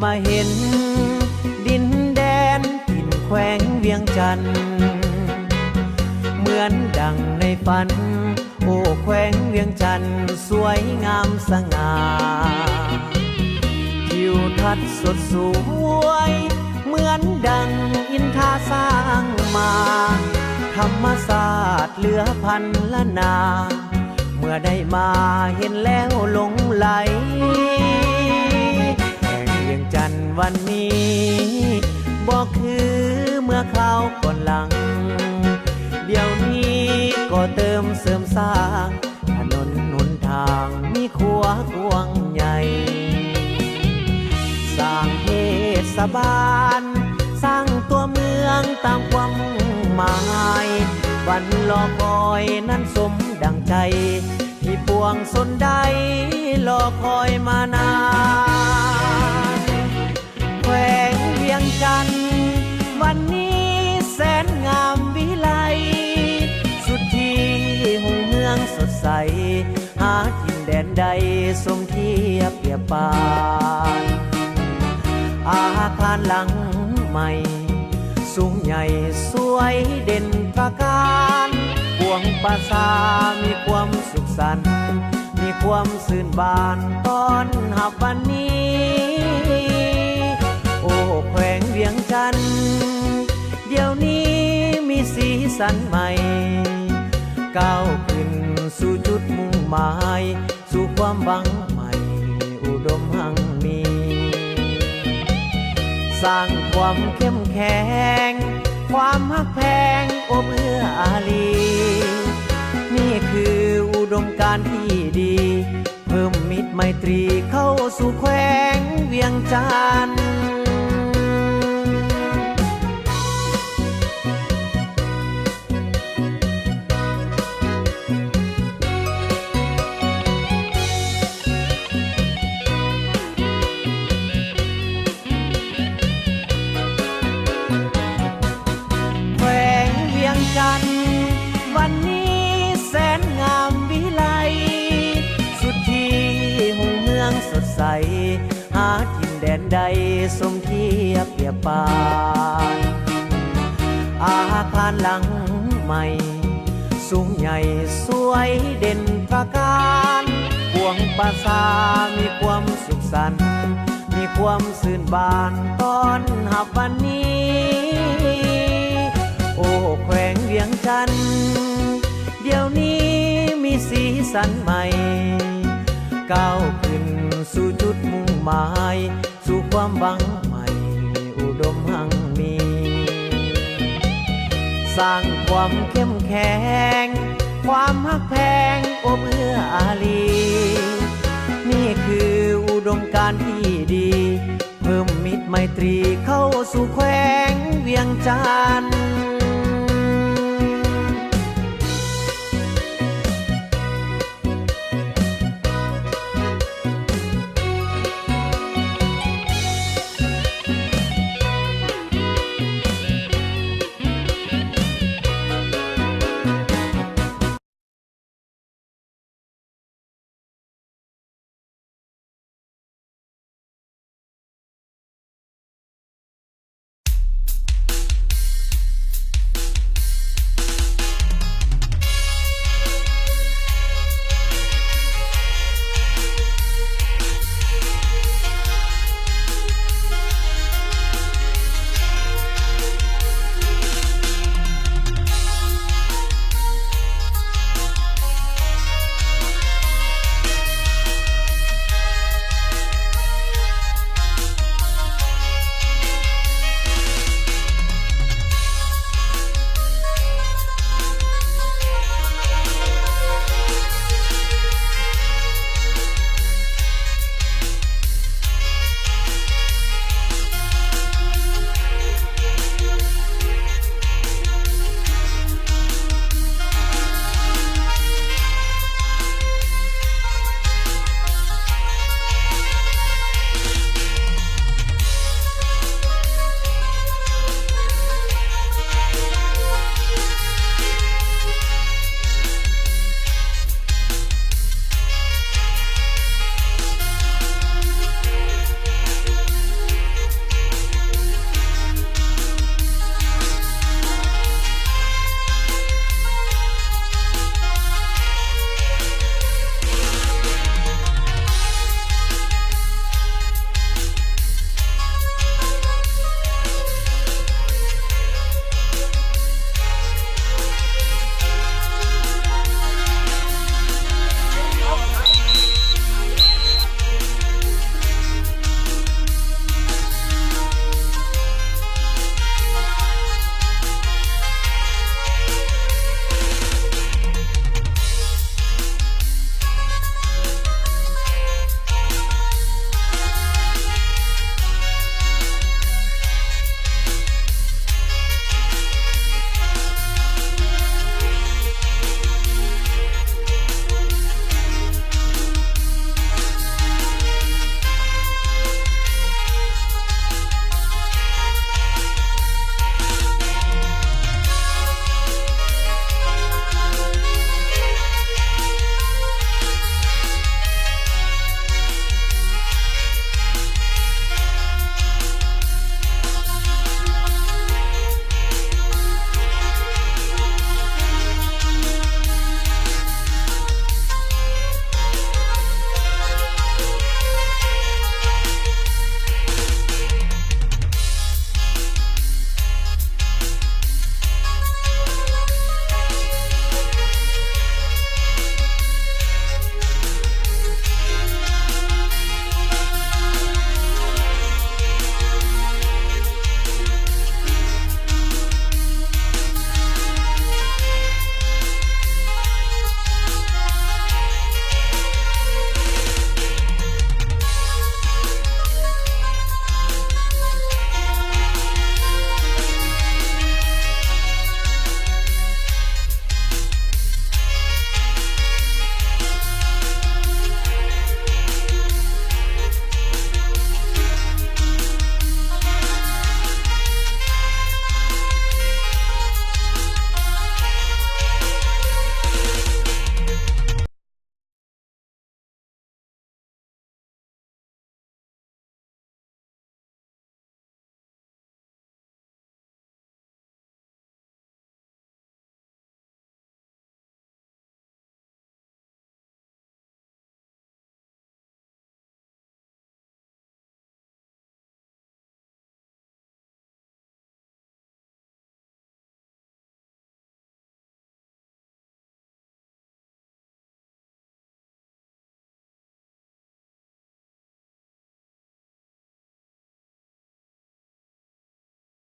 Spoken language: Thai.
มาเห็นดินแดนถิ่นแขวงเวียงจันทร์เหมือนดังในฝันโอ้แขวงเวียงจันทร์สวยงามสง่าทิวทัศน์สดสวยเหมือนดังอินทาสร้างมาธรรมศาสตร์เหลือพันละนาเมื่อได้มาเห็นแล้วหลงไหลแห่งเวียงจันทร์วันนี้บอกคือเมื่อคราวก่อนหลังเดี๋ยวนี้ก็เติมเสริมสร้างถนนหนทางมีขัวกว้างใหญ่สร้างเทศบาลสร้างตัวเมืองตามความมุ่งหมายวันรอคอยนั้นสมดังใจที่ปวงสนใดรอคอยมานานแขวงเวียงจันทร์วันนี้แสนงามวิไลสุดที่หุ่งเมืองสดใสหาถิ่นแดนใดสมเทียบเปรียบปานอาคารหลังใหม่สูงใหญ่สวยเด่นตระการปวงประสามีความสุขสันต์มีความสื่นบานต้อนรับวันนี้โอ้แขวงเวียงจันทร์เดี๋ยวนี้มีสีสันใหม่ก้าวขึ้นสู่จุดมุ่งหมายสู่ความหวังใหม่อุดมหังมีสร้างความเข้มแข็งความฮักแพงโอบเอื้ออารีนี่คืออุดมการณ์ที่ดีเพิ่มมิตรไมตรีเข้าสู่แขวงเวียงจันทร์วันนี้แสนงามวิไลสุดที่หุ่งเมืองสดใสหาถิ่นแดนใดสมเทียบเปรียบปานอาคารหลังใหม่สูงใหญ่สวยเด่นตระการปวงประสามีความสุขสันต์มีความสื่นบานต้อนรับวันนี้โอ้แขวงเวียงจันทร์เดี๋ยวนี้มีสีสันใหม่ก้าวขึ้นสู่จุดมุ่งหมายสู่ความหวังใหม่อุดมหังมีสร้างความเข้มแข็งความฮักแพงโอบเอื้ออารีนี่คืออุดมการณ์ที่ดีเพิ่มมิตรไมตรีเข้าสู่แขวงเวียงจันทร์